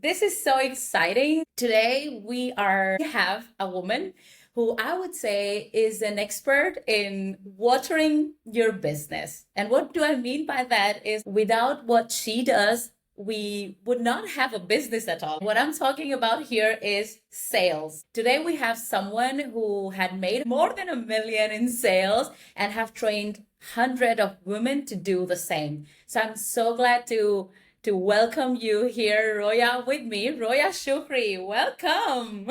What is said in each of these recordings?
This is so exciting. Today we have a woman who I would say is an expert in watering your business. And what do I mean by that is without what she does, we would not have a business at all. What I'm talking about here is sales. Today we have someone who had made more than 1 million in sales and have trained hundred of women to do the same. So I'm so glad to welcome you here, Roya, with me. Roya Shukri, welcome.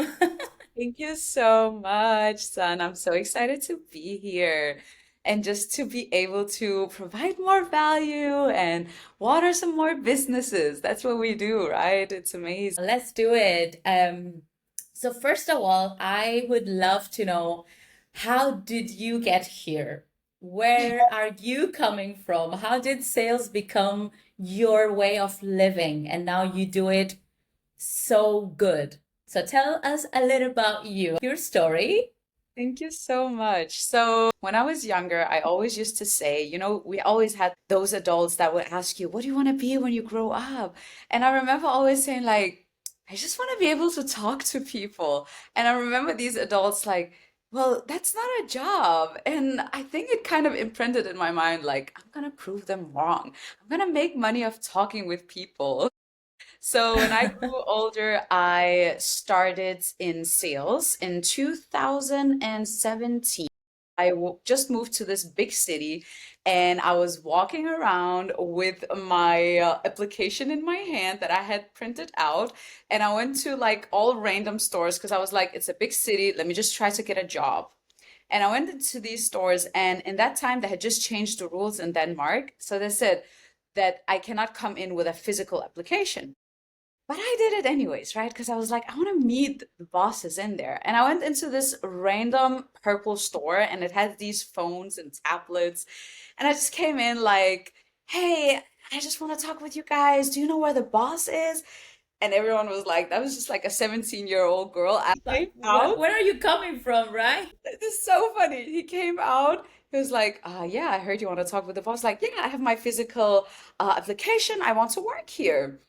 Thank you so much, Son. I'm so excited to be here and just to be able to provide more value and water some more businesses. That's what we do, right? It's amazing. Let's do it. So first of all, I would love to know, how did you get here? Where are you coming from? How did sales become your way of living? And now you do it so good. So tell us a little about you, your story. Thank you so much. So, when I was younger, I always used to say, we always had those adults that would ask you, what do you want to be when you grow up? And I remember always saying, like, I just want to be able to talk to people. And I remember these adults like, well, that's not a job. And I think it kind of imprinted in my mind, like, I'm gonna prove them wrong. I'm gonna make money off talking with people. So when I grew older, I started in sales in 2017. Just moved to this big city and I was walking around with my application in my hand that I had printed out. And I went to like all random stores because I was like, it's a big city. Let me just try to get a job. And I went into these stores, and in that time, they had just changed the rules in Denmark. So they said that I cannot come in with a physical application. But I did it anyways, right? Because I was like, I want to meet the bosses in there. And I went into this random purple store and it had these phones and tablets. And I just came in like, hey, I just want to talk with you guys. Do you know where the boss is? And everyone was like, that was just like a 17-year-old girl. I came Like, out. where are you coming from, right? It's so funny. He came out. He was like, yeah, I heard you want to talk with the boss. Like, yeah, I have my physical application. I want to work here.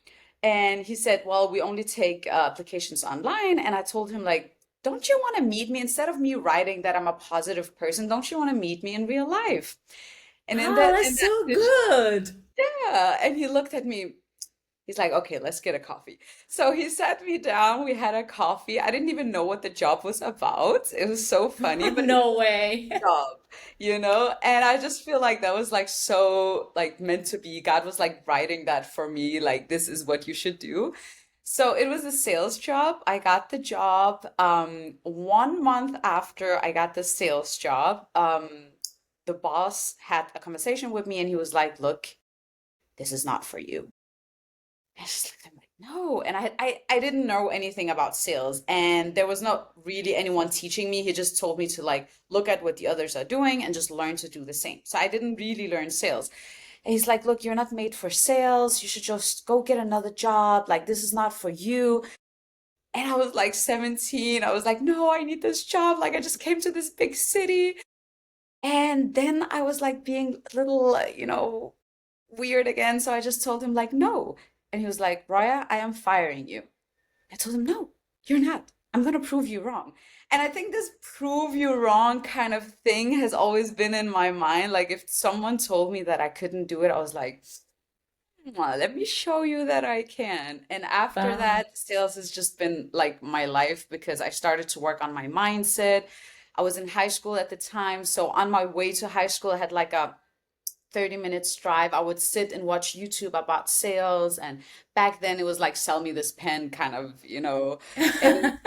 And he said, well, we only take applications online. And I told him, like, don't you want to meet me? Instead of me writing that I'm a positive person, don't you want to meet me in real life? And in Oh, that, that's in that, so good. yeah. And he looked at me. He's like, okay, let's get a coffee. So he sat me down. We had a coffee. I didn't even know what the job was about. It was so funny, but it No way. job, And I just feel like that was like so like meant to be. God was like writing that for me, like this is what you should do. So it was a sales job. I got the job 1 month after I got the sales job. The boss had a conversation with me and he was like, "Look, this is not for you." I just looked at him like, no. And I didn't know anything about sales. And there was not really anyone teaching me. He just told me to like look at what the others are doing and just learn to do the same. So I didn't really learn sales. And he's like, look, you're not made for sales. You should just go get another job. Like, this is not for you. And I was like 17. I was like, no, I need this job. Like, I just came to this big city. And then I was like being a little, weird again. So I just told him, like, no. And he was like, Raya, I am firing you. I told him, no, you're not. I'm going to prove you wrong. And I think this prove you wrong kind of thing has always been in my mind. Like, if someone told me that I couldn't do it, I was like, "Mwah, let me show you that I can." And after Wow. that, sales has just been like my life because I started to work on my mindset. I was in high school at the time. So on my way to high school, I had like a 30 minutes drive. I would sit and watch YouTube about sales. And back then it was like sell me this pen kind of, And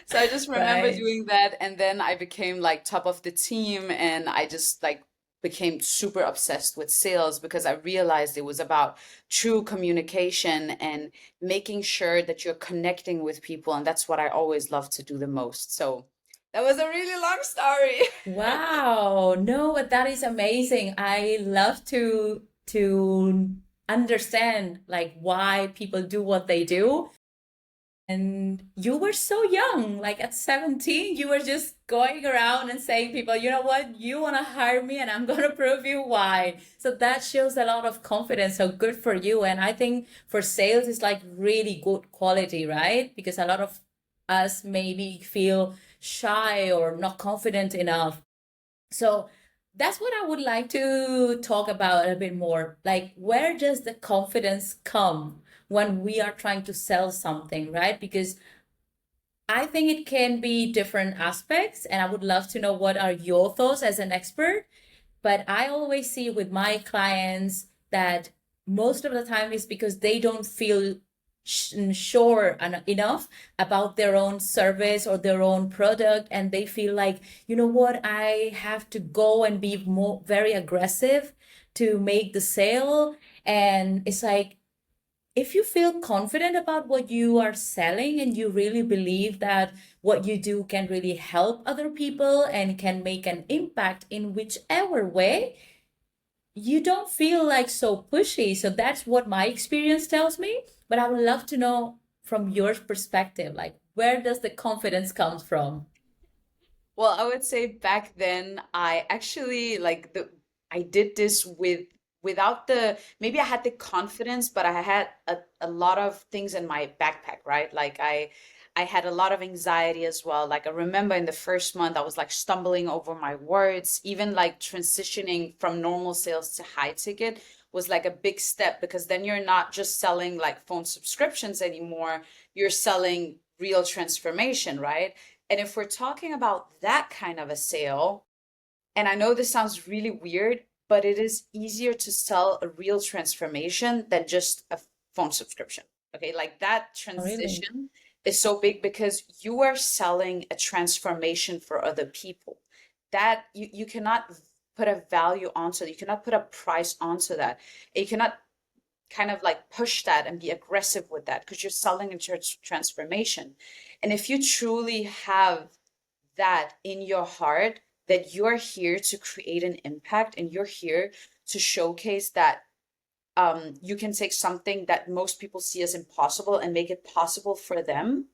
so I just remember Right. doing that. And then I became like top of the team and I just like became super obsessed with sales because I realized it was about true communication and making sure that you're connecting with people. And that's what I always love to do the most. So that was a really long story. Wow. No, but that is amazing. I love to understand like why people do what they do. And you were so young, like at 17, you were just going around and saying people, you know what, you want to hire me and I'm going to prove you why. So that shows a lot of confidence. So good for you. And I think for sales, it's like really good quality, right? Because a lot of us maybe feel shy or not confident enough. So that's what I would like to talk about a bit more. Like, where does the confidence come when we are trying to sell something, right? Because I think it can be different aspects, and I would love to know what are your thoughts as an expert. But I always see with my clients that most of the time is because they don't feel sure enough about their own service or their own product, and they feel like, you know what, I have to go and be more very aggressive to make the sale. And it's like, if you feel confident about what you are selling and you really believe that what you do can really help other people and can make an impact in whichever way, you don't feel like so pushy. So that's what my experience tells me. But I would love to know from your perspective, like, where does the confidence come from? Well, I would say back then I actually like the I did this without the maybe I had the confidence, but I had a lot of things in my backpack, right? Like I had a lot of anxiety as well. Like I remember in the first month I was like stumbling over my words, even like transitioning from normal sales to high ticket was like a big step because then you're not just selling like phone subscriptions anymore, you're selling real transformation, right? And if we're talking about that kind of a sale, and I know this sounds really weird, but it is easier to sell a real transformation than just a phone subscription. Okay, like that Oh, really? transition is so big because you are selling a transformation for other people. That you cannot put a value onto it. You cannot put a price onto that. You cannot kind of like push that and be aggressive with that because you're selling a transformation. And if you truly have that in your heart, that you're here to create an impact and you're here to showcase that you can take something that most people see as impossible and make it possible for them,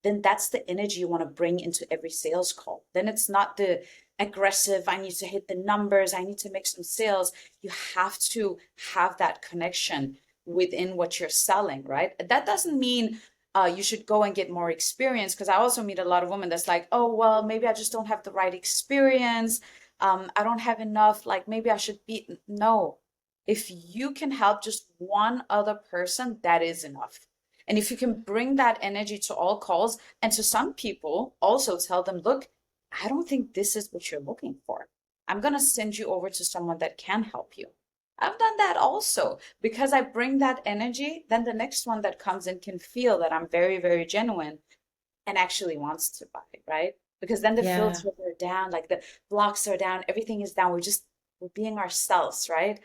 then that's the energy you want to bring into every sales call. Then it's not the aggressive, I need to hit the numbers, I need to make some sales. You have to have that connection within what you're selling, right? That doesn't mean you should go and get more experience, because I also meet a lot of women that's like, oh, well, maybe I just don't have the right experience. I don't have enough, like maybe I should be. No. If you can help just one other person, that is enough. And if you can bring that energy to all calls, and to some people also tell them, look, I don't think this is what you're looking for. I'm going to send you over to someone that can help you. I've done that also because I bring that energy. Then the next one that comes in can feel that I'm very, very genuine and actually wants to buy, right? Because then the Yeah. filters are down, like the blocks are down, everything is down. We're being ourselves, right?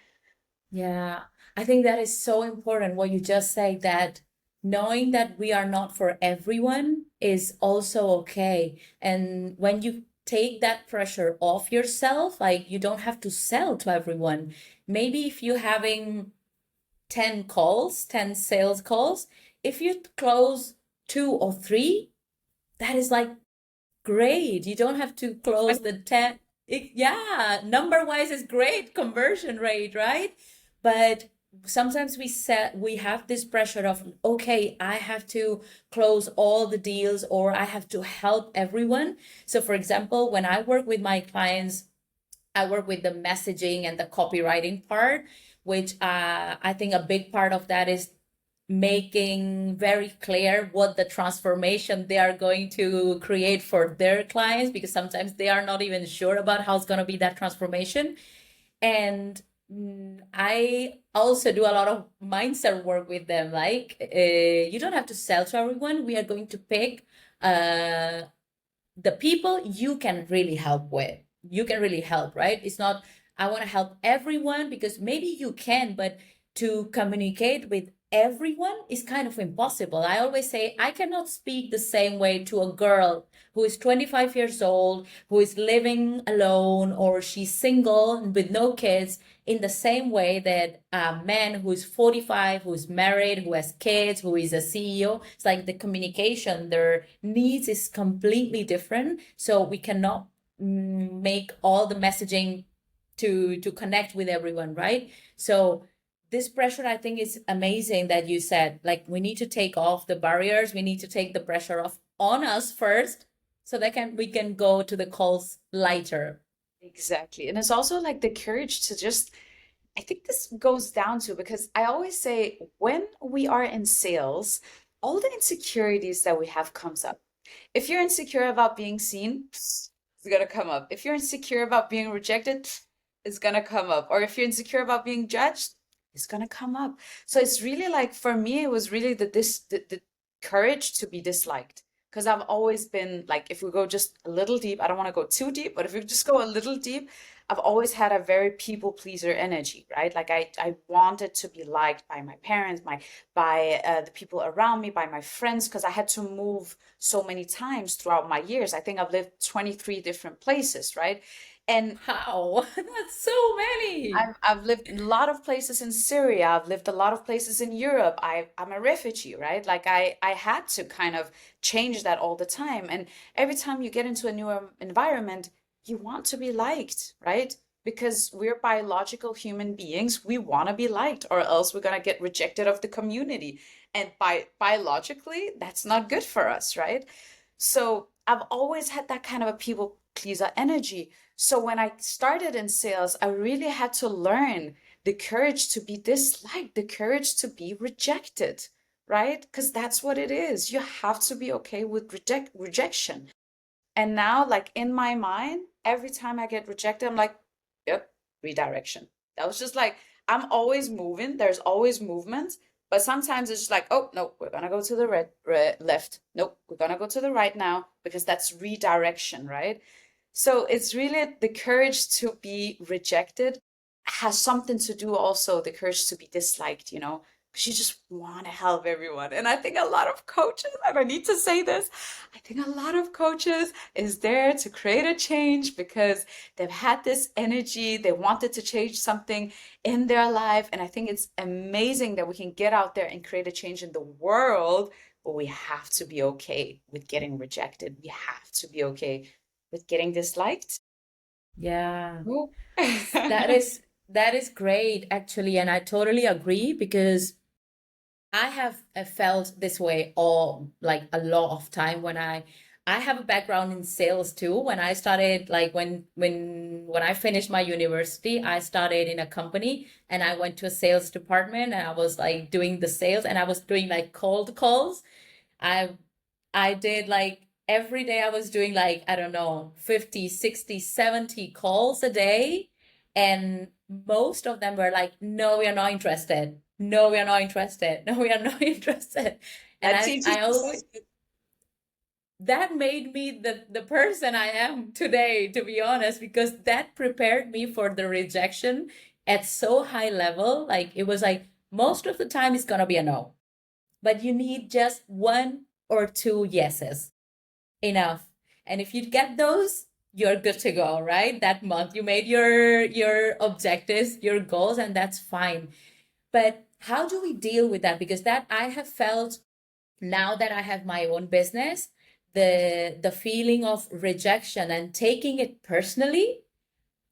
Yeah, I think that is so important what you just say, that knowing that we are not for everyone is also okay. And when you take that pressure off yourself, like you don't have to sell to everyone. Maybe if you're having 10 calls, 10 sales calls, if you close two or three, that is like great. You don't have to close the 10. Yeah, number wise is great conversion rate, right? But sometimes we have this pressure of, okay, I have to close all the deals or I have to help everyone. So for example, when I work with my clients, I work with the messaging and the copywriting part, which I think a big part of that is making very clear what the transformation they are going to create for their clients, because sometimes they are not even sure about how it's going to be that transformation. And I also do a lot of mindset work with them. Like, you don't have to sell to everyone. We are going to pick uh, the people you can really help with. You can really help, right? It's not, I want to help everyone, because maybe you can, but to communicate with everyone is kind of impossible. I always say I cannot speak the same way to a girl who is 25 years old, who is living alone, or she's single with no kids, in the same way that a man who is 45, who is married, who has kids, who is a CEO. It's like the communication, their needs is completely different. So we cannot make all the messaging to connect with everyone, right? So this pressure, I think, is amazing that you said, like, we need to take off the barriers, we need to take the pressure off on us first, so that we can go to the calls lighter. Exactly. And it's also like the courage to just, I think this goes down to, because I always say when we are in sales, all the insecurities that we have comes up. If you're insecure about being seen, it's gonna come up. If you're insecure about being rejected, it's gonna come up. Or if you're insecure about being judged, it's gonna come up. So it's really like, for me, it was really the courage to be disliked. Because I've always been like, if we go just a little deep, I don't want to go too deep, but if we just go a little deep, I've always had a very people pleaser energy, right? Like I wanted to be liked by my parents, by the people around me, by my friends, because I had to move so many times throughout my years. I think I've lived 23 different places, right? And Wow, that's so many. I've lived in a lot of places in Syria. I've lived a lot of places in Europe. I'm a refugee, right? Like I had to kind of change that all the time. And every time you get into a new environment, you want to be liked, right? Because we're biological human beings. We want to be liked, or else we're gonna get rejected of the community. And biologically, that's not good for us, right? So I've always had that kind of a people pleaser energy. So when I started in sales, I really had to learn the courage to be disliked, the courage to be rejected, right? Because that's what it is. You have to be okay with rejection. And now, like in my mind, every time I get rejected, I'm like, yep, redirection. That was just like, I'm always moving. There's always movement. But sometimes it's just like, oh, no, we're going to go to the left. Nope, we're going to go to the right now because that's redirection, right? So it's really the courage to be rejected has something to do also the courage to be disliked, because you just want to help everyone. And I think a lot of coaches, and I need to say this, I think a lot of coaches is there to create a change because they've had this energy, they wanted to change something in their life. And I think it's amazing that we can get out there and create a change in the world, but we have to be okay with getting rejected. We have to be okay with getting disliked. Yeah, Ooh. that is that is great actually, and I totally agree because I have felt this way all like a lot of time when I have a background in sales too. When I started like when I finished my university, I started in a company and I went to a sales department and I was like doing the sales and I was doing like cold calls. I I did like every day I was doing like, I don't know, 50, 60, 70 calls a day. And most of them were like, no, we are not interested. No, we are not interested. No, we are not interested. And That teaches I us. always, that made me the person I am today, to be honest, because that prepared me for the rejection at so high level. Like it was like most of the time it's gonna be a no, but you need just one or two yeses enough. And if you get those, you're good to go, right? That month you made your objectives, your goals, and that's fine. But how do we deal with that? Because that I have felt now that I have my own business, the feeling of rejection and taking it personally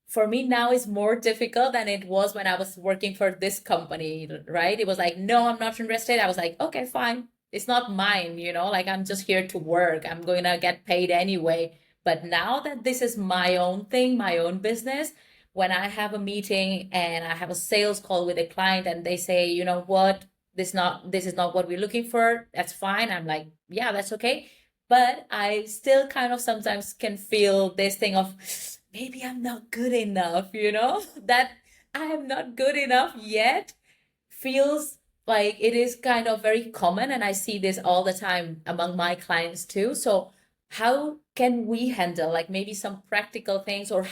for me now is more difficult than it was when I was working for this company, right? It was like, no, I'm not interested. I was like, okay, fine. It's not mine, like I'm just here to work. I'm going to get paid anyway. But now that this is my own thing, my own business, when I have a meeting and I have a sales call with a client and they say, you know what, this is not what we're looking for, that's fine. I'm like, yeah, that's okay. But I still kind of sometimes can feel this thing of maybe I'm not good enough, that I am not good enough yet feels like it is kind of very common. And I see this all the time among my clients too. So, how can we handle like maybe some practical things or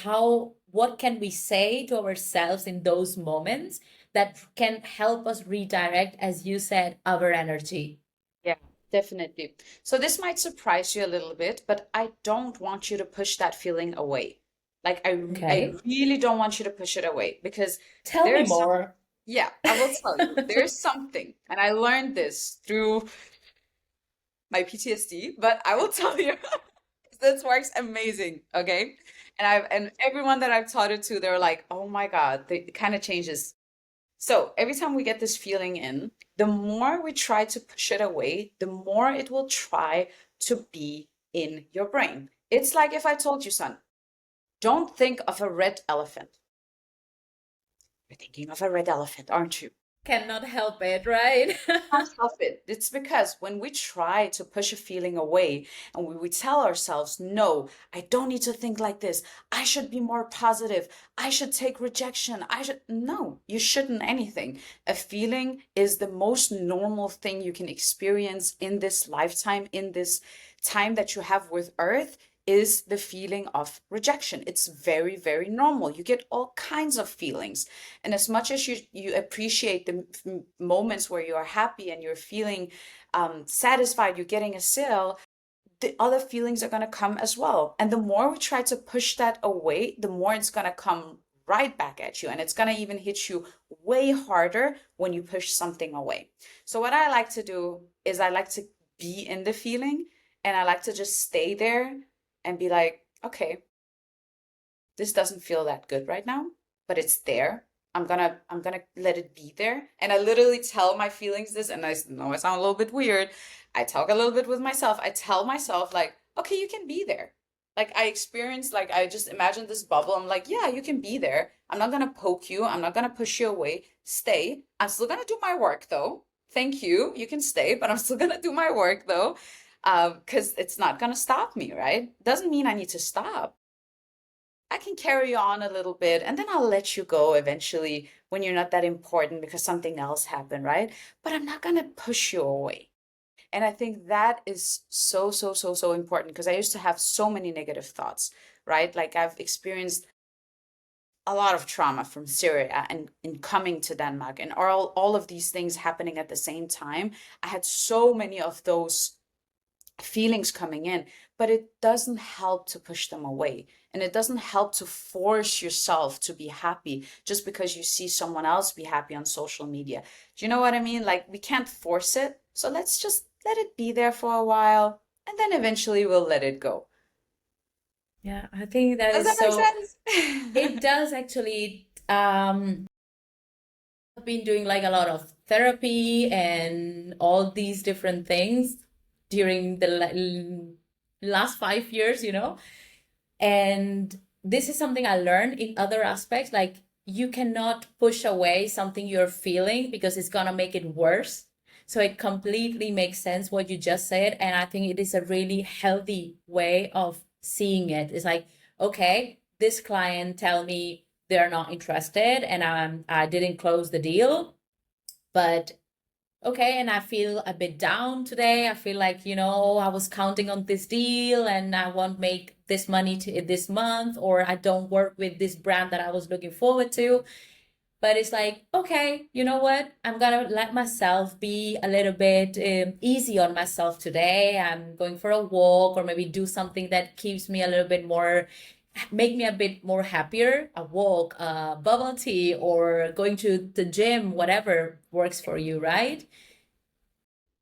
what can we say to ourselves in those moments that can help us redirect, as you said, our energy. Yeah, definitely. So this might surprise you a little bit, but I don't want you to push that feeling away. Like I Okay. really don't want you to push it away because Tell me there's some, more. yeah, I will tell you. There's something, and I learned this through my PTSD, but I will tell you. This works amazing, okay? And everyone that I've taught it to, they're like, "Oh my God," it kind of changes. So every time we get this feeling in, the more we try to push it away, the more it will try to be in your brain. It's like if I told you, son, don't think of a red elephant. You're thinking of a red elephant, aren't you? Cannot help it, right? Can't help it. It's because when we try to push a feeling away and we tell ourselves, no, I don't need to think like this. I should be more positive. I should take rejection. No, you shouldn't anything. A feeling is the most normal thing you can experience in this lifetime, in this time that you have with Earth. Is the feeling of rejection. It's very, very normal. You get all kinds of feelings. And as much as you appreciate the moments where you are happy and you're feeling satisfied, you're getting a sale, the other feelings are going to come as well. And the more we try to push that away, the more it's going to come right back at you. And it's going to even hit you way harder when you push something away. So, what I like to do is I like to be in the feeling and I like to just stay there and be like, okay, this doesn't feel that good right now, but it's there. I'm gonna let it be there. And I literally tell my feelings this, and I know I sound a little bit weird. I talk a little bit with myself. I tell myself like, okay, you can be there. Like I experienced, like I just imagine this bubble. I'm like, yeah, you can be there. I'm not gonna poke you. I'm not gonna push you away. Stay. I'm still gonna do my work though. Thank you. You can stay, but I'm still gonna do my work though. Because it's not gonna stop me, right? Doesn't mean I need to stop. I can carry on a little bit and then I'll let you go eventually when you're not that important because something else happened, right? But I'm not going to push you away. And I think that is so, so, so, so important because I used to have so many negative thoughts, right? Like I've experienced a lot of trauma from Syria and in coming to Denmark and all of these things happening at the same time. I had so many of those feelings coming in, but it doesn't help to push them away. And it doesn't help to force yourself to be happy just because you see someone else be happy on social media. Do you know what I mean? Like, we can't force it. So let's just let it be there for a while and then eventually we'll let it go. Yeah, I think that Does is that make so, it sense? does actually. I've been doing like a lot of therapy and all these different things during the last 5 years, and this is something I learned in other aspects. Like, you cannot push away something you're feeling because it's gonna make it worse. So it completely makes sense what you just said. And I think it is a really healthy way of seeing it. It's like, okay, this client tell me they're not interested and I didn't close the deal, but okay, and I feel a bit down today. I feel like, I was counting on this deal and I won't make this money to this month, or I don't work with this brand that I was looking forward to. But it's like, okay, you know what? I'm gonna let myself be a little bit easy on myself today. I'm going for a walk or maybe do something that keeps me a little bit more, make me a bit more happier. A walk, bubble tea, or going to the gym, whatever works for you, right?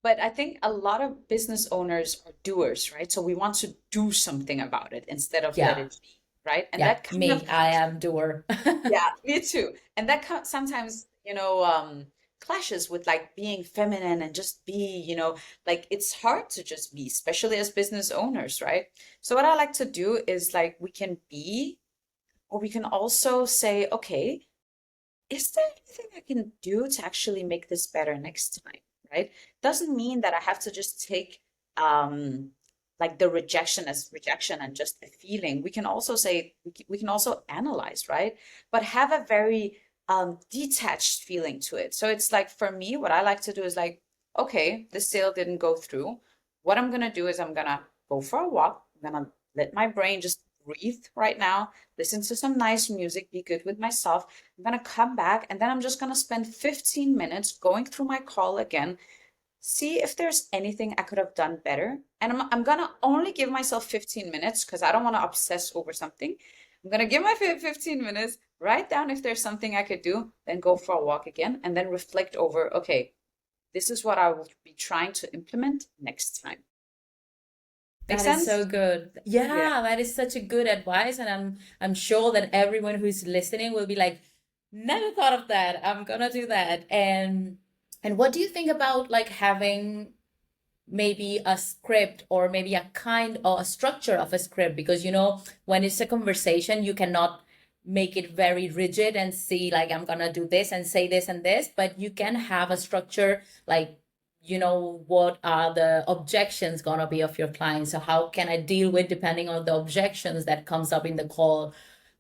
But I think a lot of business owners are doers, right? So we want to do something about it instead of let Yeah. it be, right? And Yeah, that kind of me, I comes, am doer. yeah, me too. And that sometimes, clashes with like being feminine and just be, like it's hard to just be, especially as business owners, right? So what I like to do is like we can be, or we can also say, okay, is there anything I can do to actually make this better next time? Right? Doesn't mean that I have to just take um like the rejection as rejection and just a feeling. We can also say we can also analyze, right? But have a very detached feeling to it. So it's like for me, what I like to do is like, okay, the sale didn't go through. What I'm gonna do is I'm gonna go for a walk. I'm gonna let my brain just breathe right now, listen to some nice music, be good with myself. I'm gonna come back and then I'm just gonna spend 15 minutes going through my call again, see if there's anything I could have done better. And I'm gonna only give myself 15 minutes because I don't want to obsess over something. I'm gonna give my 15 minutes, write down if there's something I could do, then go for a walk again, and then reflect over, okay, this is what I will be trying to implement next time. Make That is so sense? good. Yeah. Yeah, that is such a good advice, and I'm sure that everyone who's listening will be like, never thought of that. I'm gonna do that. And what do you think about like having maybe a script or maybe a kind or a structure of a script? Because when it's a conversation, you cannot make it very rigid and see like I'm gonna do this and say this and this, but you can have a structure like what are the objections gonna be of your client, so how can I deal with depending on the objections that comes up in the call.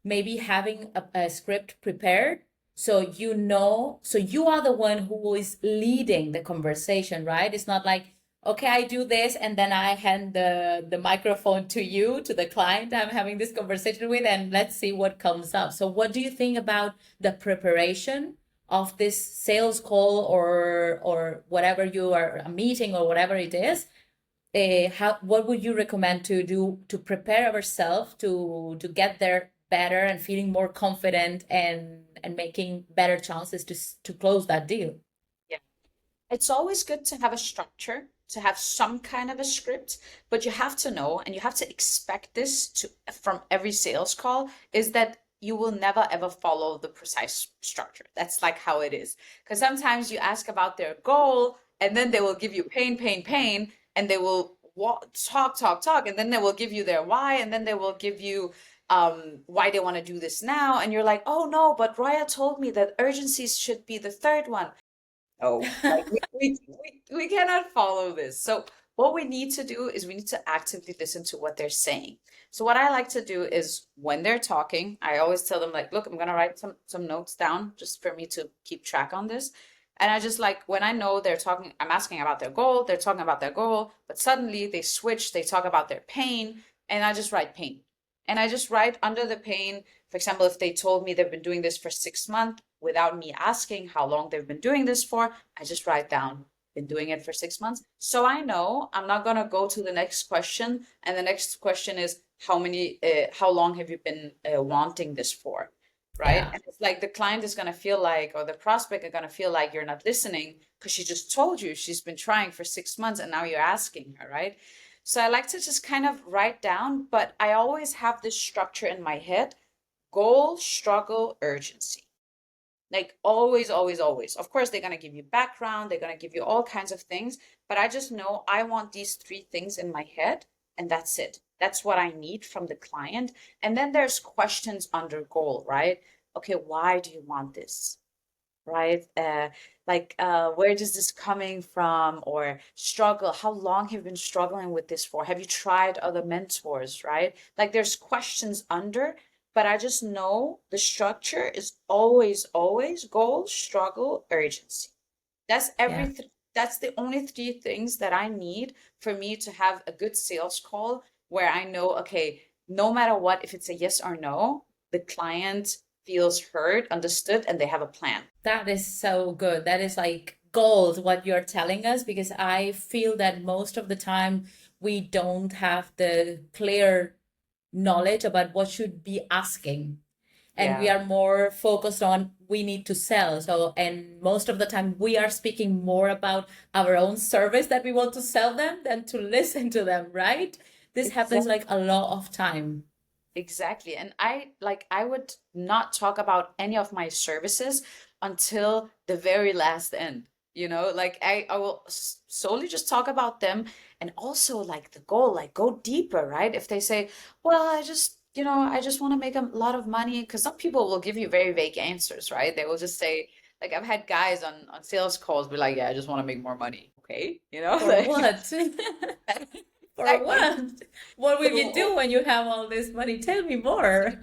Maybe having a script prepared, so you are the one who is leading the conversation, right? It's not like, okay, I do this and then I hand the microphone to you, to the client I'm having this conversation with, and let's see what comes up. So what do you think about the preparation of this sales call or whatever you are, a meeting or whatever it is? What would you recommend to do to prepare ourselves to get there better and feeling more confident and making better chances to close that deal? Yeah. It's always good to have a structure, to have some kind of a script, but you have to know and you have to expect this to from every sales call is that you will never ever follow the precise structure. That's like how it is. Because sometimes you ask about their goal and then they will give you pain, pain, pain, and they will talk, talk, talk, and then they will give you their why, and then they will give you why they want to do this now. And you're like, oh no, but Roya told me that urgencies should be the third one. Oh, like we cannot follow this. So what we need to do is we need to actively listen to what they're saying. So what I like to do is when they're talking, I always tell them like, look, I'm gonna write some notes down just for me to keep track on this. And I just like when I know they're talking, I'm asking about their goal, they're talking about their goal, but suddenly they switch, they talk about their pain, and I just write pain. And I just write under the pain, for example, if they told me they've been doing this for 6 months without me asking how long they've been doing this for, I just write down, been doing it for 6 months. So I know I'm not gonna go to the next question. And the next question is how long have you been wanting this for? Right. Yeah. And it's like the client is gonna feel like, or the prospect are gonna feel like you're not listening because she just told you she's been trying for 6 months and now you're asking her, right? So I like to just kind of write down, but I always have this structure in my head: goal, struggle, urgency. Like always, always, always. Of course, they're going to give you background, they're going to give you all kinds of things, but I just know I want these three things in my head, and that's it. That's what I need from the client. And then there's questions under goal, right? Okay, why do you want this? Right? Where does this coming from? Or struggle, how long have you been struggling with this for? Have you tried other mentors, right? Like there's questions under, but I just know the structure is always, always goal, struggle, urgency. That's Yeah. that's the only three things that I need for me to have a good sales call where I know, okay, no matter what, if it's a yes or no, the client feels heard, understood, and they have a plan. That is so good. That is like gold, what you're telling us, because I feel that most of the time we don't have the clear knowledge about what should be asking. And we Yeah, are more focused on we need to sell. So, and most of the time we are speaking more about our own service that we want to sell them than to listen to them, right? This happens exactly. like a lot of time. Exactly. And I would not talk about any of my services until the very last end. Like I will solely just talk about them, and also like the goal, like go deeper, right? If they say, well, I just want to make a lot of money, because some people will give you very vague answers, right? They will just say, like I've had guys on sales calls be like, yeah, I just want to make more money. Okay, For like what? For exactly. what? What will you So do when you have all this money? Tell me more.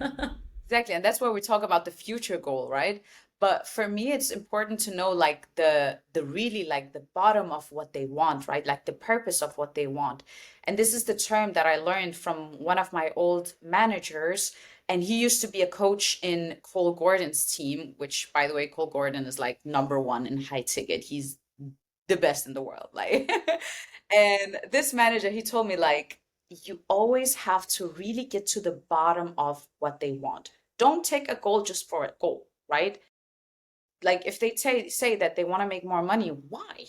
exactly. And that's where we talk about the future goal, right? But for me, it's important to know like the really like the bottom of what they want, right? Like the purpose of what they want. And this is the term that I learned from one of my old managers. And he used to be a coach in Cole Gordon's team, which by the way, Cole Gordon is like number one in high ticket. He's the best in the world. Like, and this manager, he told me like, you always have to really get to the bottom of what they want. Don't take a goal just for a goal, right? Like if they say that they want to make more money, why?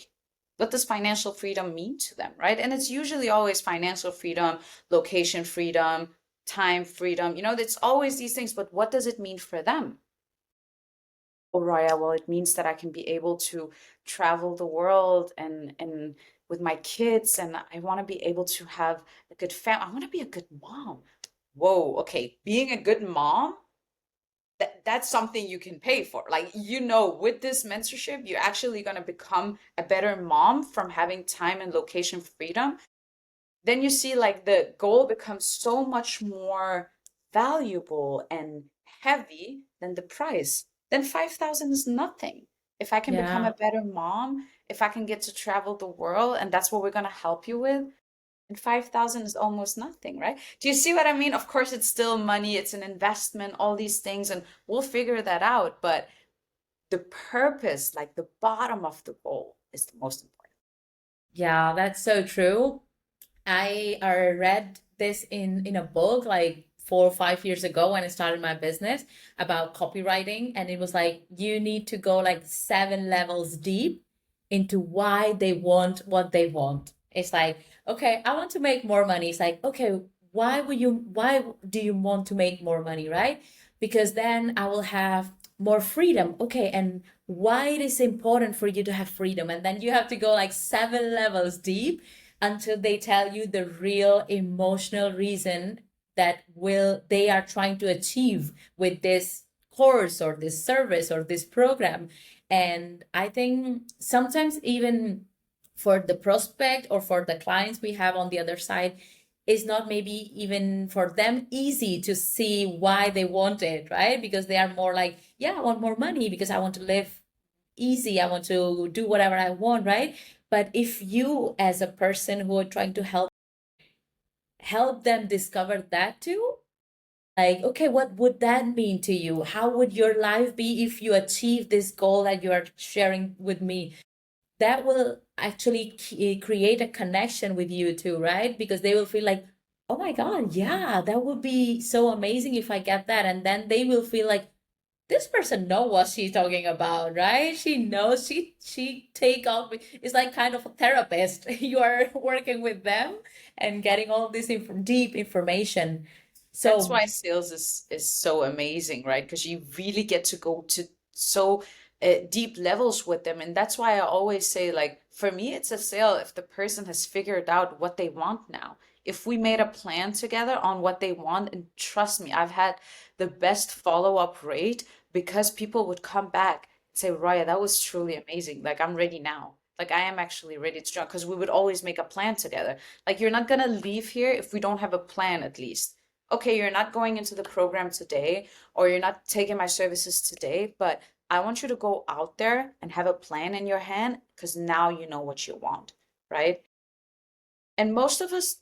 What does financial freedom mean to them, right? And it's usually always financial freedom, location freedom, time freedom. It's always these things, but what does it mean for them? Oh, Raya, well, it means that I can be able to travel the world and with my kids, and I want to be able to have a good family. I want to be a good mom. Whoa, okay. Being a good mom, that's something you can pay for. Like, with this mentorship, you're actually going to become a better mom from having time and location freedom. Then you see like the goal becomes so much more valuable and heavy than the price. Then 5,000 is nothing. If I can become Yeah. a better mom, if I can get to travel the world, and that's what we're going to help you with, and 5,000 is almost nothing, right? Do you see what I mean? Of course, it's still money, it's an investment, all these things, and we'll figure that out. But the purpose, like the bottom of the goal, is the most important. Yeah, that's so true. I read this in a book like 4 or 5 years ago when I started my business about copywriting, and it was like you need to go like 7 levels deep into why they want what they want. It's like, okay, I want to make more money. It's like, okay, why do you want to make more money, right? Because then I will have more freedom. Okay, and why it is important for you to have freedom? And then you have to go like 7 levels deep until they tell you the real emotional reason that will they are trying to achieve with this course or this service or this program. And I think sometimes even for the prospect or for the clients we have on the other side, is not maybe even for them easy to see why they want it, right? Because they are more like, yeah, I want more money because I want to live easy. I want to do whatever I want, right? But if you, as a person who are trying to help them discover that too, like, okay, what would that mean to you? How would your life be if you achieve this goal that you are sharing with me? That will actually create a connection with you too, right? Because they will feel like, oh my God, yeah, that would be so amazing if I get that. And then they will feel like, this person know what she's talking about, right? She knows, she take off. It's like kind of a therapist. You are working with them and getting all this deep information. That's So why sales is so amazing, right? Because you really get to go to so deep levels with them, and that's why I always say, like, for me, it's a sale if the person has figured out what they want now. If we made a plan together on what they want, and trust me, I've had the best follow-up rate because people would come back and say, Roya, that was truly amazing. Like, I'm ready now. Like, I am actually ready to join because we would always make a plan together. Like, you're not gonna leave here if we don't have a plan at least. Okay, you're not going into the program today, or you're not taking my services today, but I want you to go out there and have a plan in your hand because now you know what you want, right? And most of us,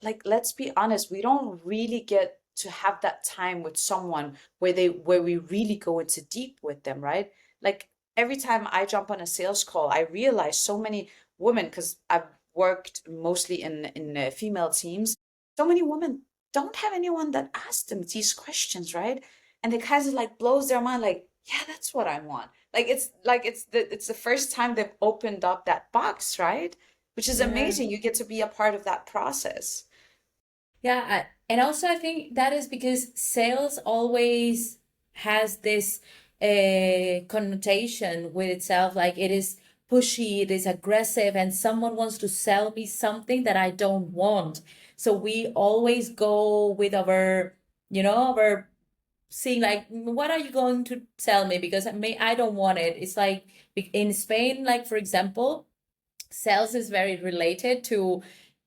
like, let's be honest, we don't really get to have that time with someone where we really go into deep with them, right? Like every time I jump on a sales call, I realize so many women, because I've worked mostly in female teams, so many women don't have anyone that asks them these questions, right? And it kind of like blows their mind, like, yeah, that's what I want. Like it's the first time they've opened up that box, right? Which is yeah. amazing. You get to be a part of that process. Yeah, and also I think that is because sales always has this connotation with itself, like it is pushy, it is aggressive, and someone wants to sell me something that I don't want. So we always go with our seeing like, what are you going to sell me? Because I don't want it. It's like in Spain, like for example, sales is very related to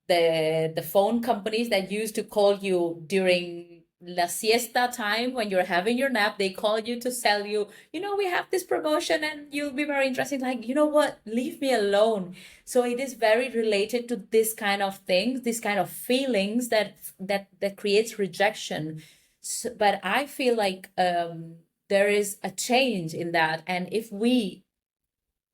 the phone companies that used to call you during la siesta time when you're having your nap, they call you to sell you, we have this promotion and you'll be very interested. Like, you know what? Leave me alone. So it is very related to this kind of things, this kind of feelings that creates rejection. So, but I feel like there is a change in that. And if we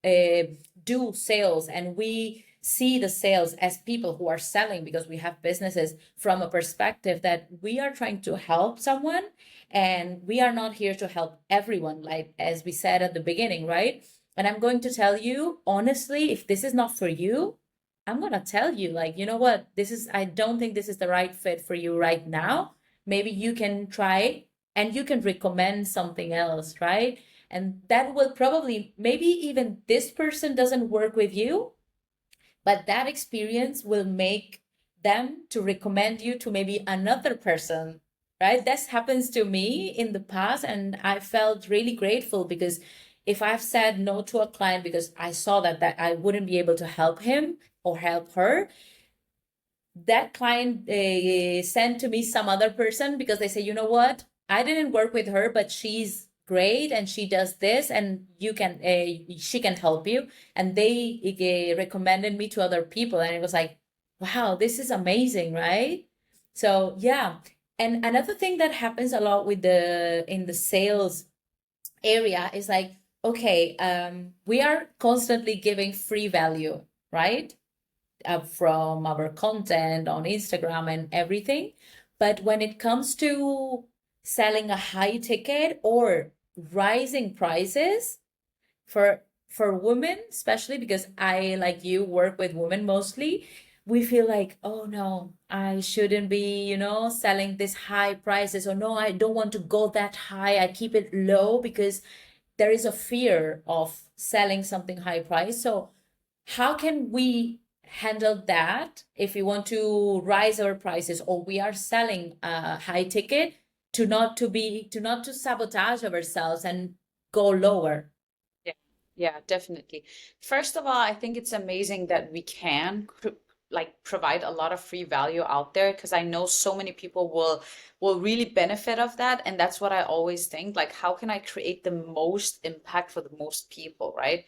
uh, do sales and we see the sales as people who are selling because we have businesses from a perspective that we are trying to help someone, and we are not here to help everyone, like as we said at the beginning, right? And I'm going to tell you honestly, if this is not for you, I'm going to tell you, like, you know what, I don't think this is the right fit for you right now. Maybe you can try and you can recommend something else, right? And that will probably, maybe even this person doesn't work with you, but that experience will make them to recommend you to maybe another person, right? This happens to me in the past, and I felt really grateful because if I've said no to a client because I saw that I wouldn't be able to help him or help her, that client sent to me some other person because they say, you know what, I didn't work with her, but she's great and she does this, and she can help you. And they recommended me to other people, and it was like, wow, this is amazing, right? So yeah. And another thing that happens a lot with the in the sales area is like, okay, we are constantly giving free value, right? From our content on Instagram and everything. But when it comes to selling a high ticket or rising prices for women, especially because I, like you, work with women mostly, we feel like, oh no, I shouldn't be, selling this high prices, or no, I don't want to go that high. I keep it low because there is a fear of selling something high price. So how can we handle that if we want to rise our prices, or we are selling a high ticket, to not to sabotage ourselves and go lower? Yeah, yeah, definitely. First of all, I think it's amazing that we can like provide a lot of free value out there, because I know so many people will really benefit of that, and that's what I always think, like how can I create the most impact for the most people, right?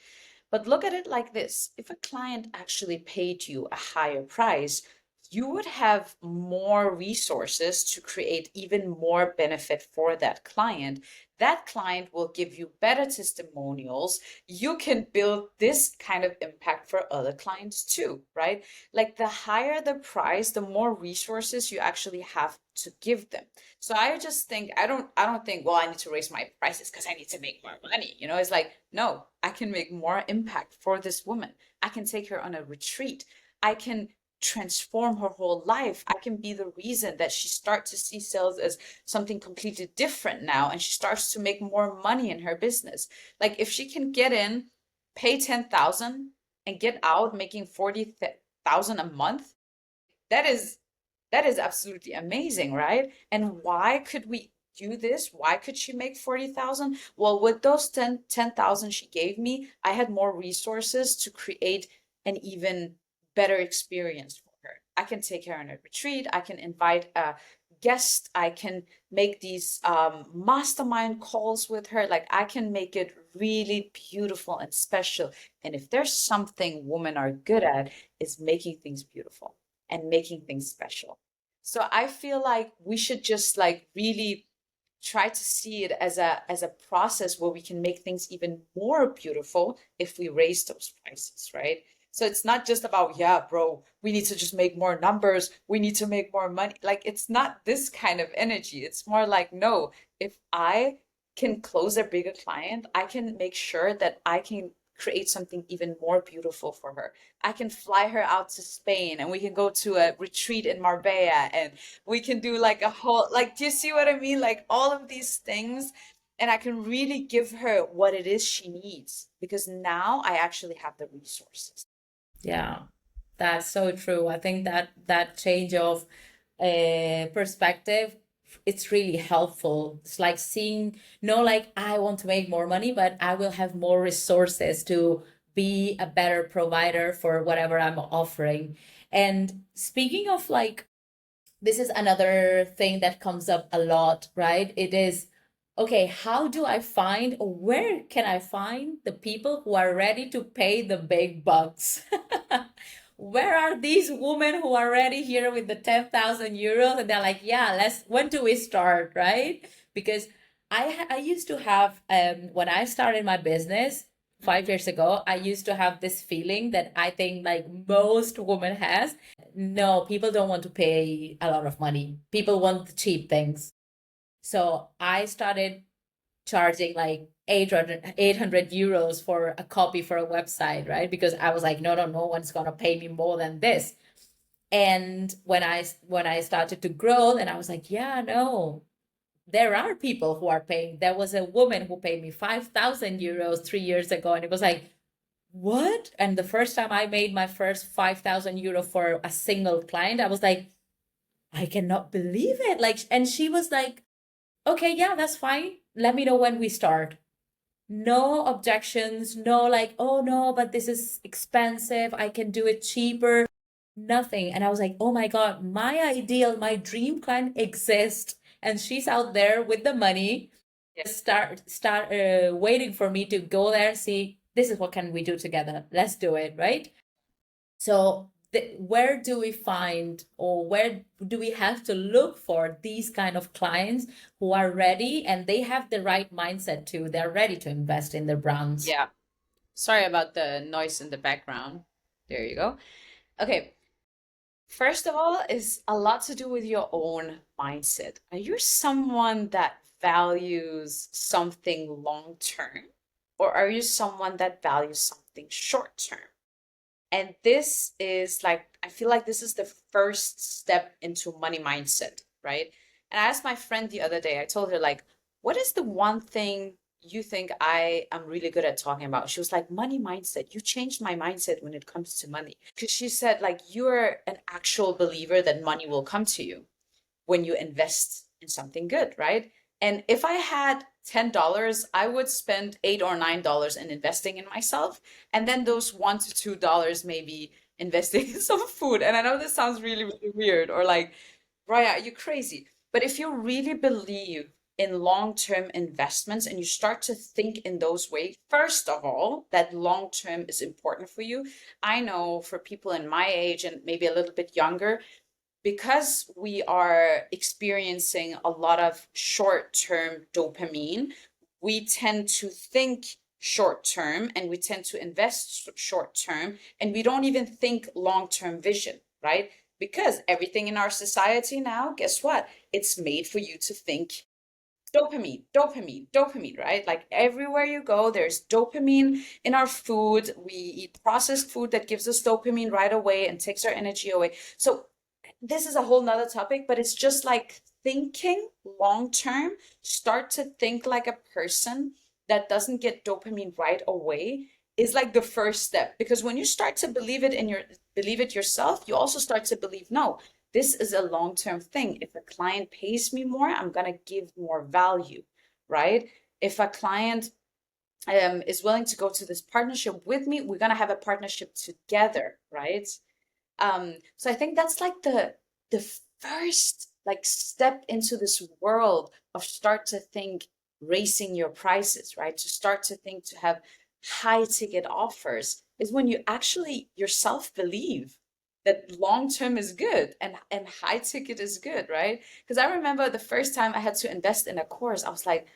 But look at it like this. If a client actually paid you a higher price, you would have more resources to create even more benefit for that client. That client will give you better testimonials. You can build this kind of impact for other clients too, right? Like the higher the price, the more resources you actually have to give them. So I just think I don't think, well, I need to raise my prices because I need to make more money. It's like, no, I can make more impact for this woman. I can take her on a retreat. I can transform her whole life. I can be the reason that she starts to see sales as something completely different now, and she starts to make more money in her business. Like if she can get in, pay 10,000 and get out making 40,000 a month, that is that is absolutely amazing, right? And why could we do this? Why could she make 40,000? Well, with those 10,000 she gave me, I had more resources to create an even better experience for her. I can take her on a retreat. I can invite a guest. I can make these mastermind calls with her. Like I can make it really beautiful and special. And if there's something women are good at, is making things beautiful and making things special. So I feel like we should just like really try to see it as a process where we can make things even more beautiful if we raise those prices, right? So it's not just about, yeah, bro, we need to just make more numbers, we need to make more money. Like it's not this kind of energy. It's more like, no, if I can close a bigger client, I can make sure that I can create something even more beautiful for her. I can fly her out to Spain and we can go to a retreat in Marbella, and we can do like a whole, like, do you see what I mean? Like all of these things. And I can really give her what it is she needs because now I actually have the resources. Yeah, that's so true. I think that change of perspective, it's really helpful. It's like seeing, no, like I want to make more money, but I will have more resources to be a better provider for whatever I'm offering. And speaking of like this is another thing that comes up a lot, right? It is, okay, how do I find, or where can I find the people who are ready to pay the big bucks? Where are these women who are ready here with the 10,000 euros? And they're like, yeah, when do we start, right? Because I used to have, when I started my business 5 years ago, I used to have this feeling that I think like most women has. No, people don't want to pay a lot of money. People want the cheap things. So I started charging like 800 euros for a copy for a website, right? Because I was like, no, no, no one's gonna pay me more than this. And when I started to grow, then I was like, yeah, no, there are people who are paying. There was a woman who paid me 5,000 euros 3 years ago, and it was like, what? And the first time I made my first 5,000 euro for a single client, I was like, I cannot believe it. Like, and she was like, okay, yeah, that's fine. Let me know when we start. No objections, no, like, oh no, but this is expensive. I can do it cheaper. Nothing. And I was like, oh my God, my ideal, my dream client exists. And she's out there with the money, start waiting for me to go there, see, this is what can we do together. Let's do it, right? So where do we find, or where do we have to look for these kind of clients who are ready and they have the right mindset too? They're ready to invest in their brands. Yeah. Sorry about the noise in the background. There you go. Okay. First of all, is a lot to do with your own mindset. Are you someone that values something long term, or are you someone that values something short term? And this is like, I feel like this is the first step into money mindset, right? And I asked my friend the other day, I told her, like, what is the one thing you think I am really good at talking about? She was like, money mindset. You changed my mindset when it comes to money. Because she said, like, you're an actual believer that money will come to you when you invest in something good, right? And if I had $10, I would spend $8 or $9 in investing in myself. And then those $1 to $2 maybe investing in some food. And I know this sounds really, really weird, or like, Roya, are you crazy? But if you really believe in long-term investments and you start to think in those ways, first of all, that long-term is important for you. I know for people in my age and maybe a little bit younger, because we are experiencing a lot of short-term dopamine, we tend to think short term and we tend to invest short term, and we don't even think long-term vision, right? Because everything in our society now, guess what? It's made for you to think dopamine, dopamine, dopamine, right? Like everywhere you go, there's dopamine in our food. We eat processed food that gives us dopamine right away and takes our energy away. So this is a whole nother topic, but it's just like thinking long term. Start to think like a person that doesn't get dopamine right away is like the first step. Because when you start to believe it yourself, you also start to believe, no, this is a long-term thing. If a client pays me more, I'm gonna give more value, right? If a client is willing to go to this partnership with me, we're gonna have a partnership together, right? So I think that's like the first like step into this world of start to think raising your prices, right? To start to think to have high ticket offers is when you actually yourself believe that long term is good and high ticket is good, right? Because I remember the first time I had to invest in a course, I was like,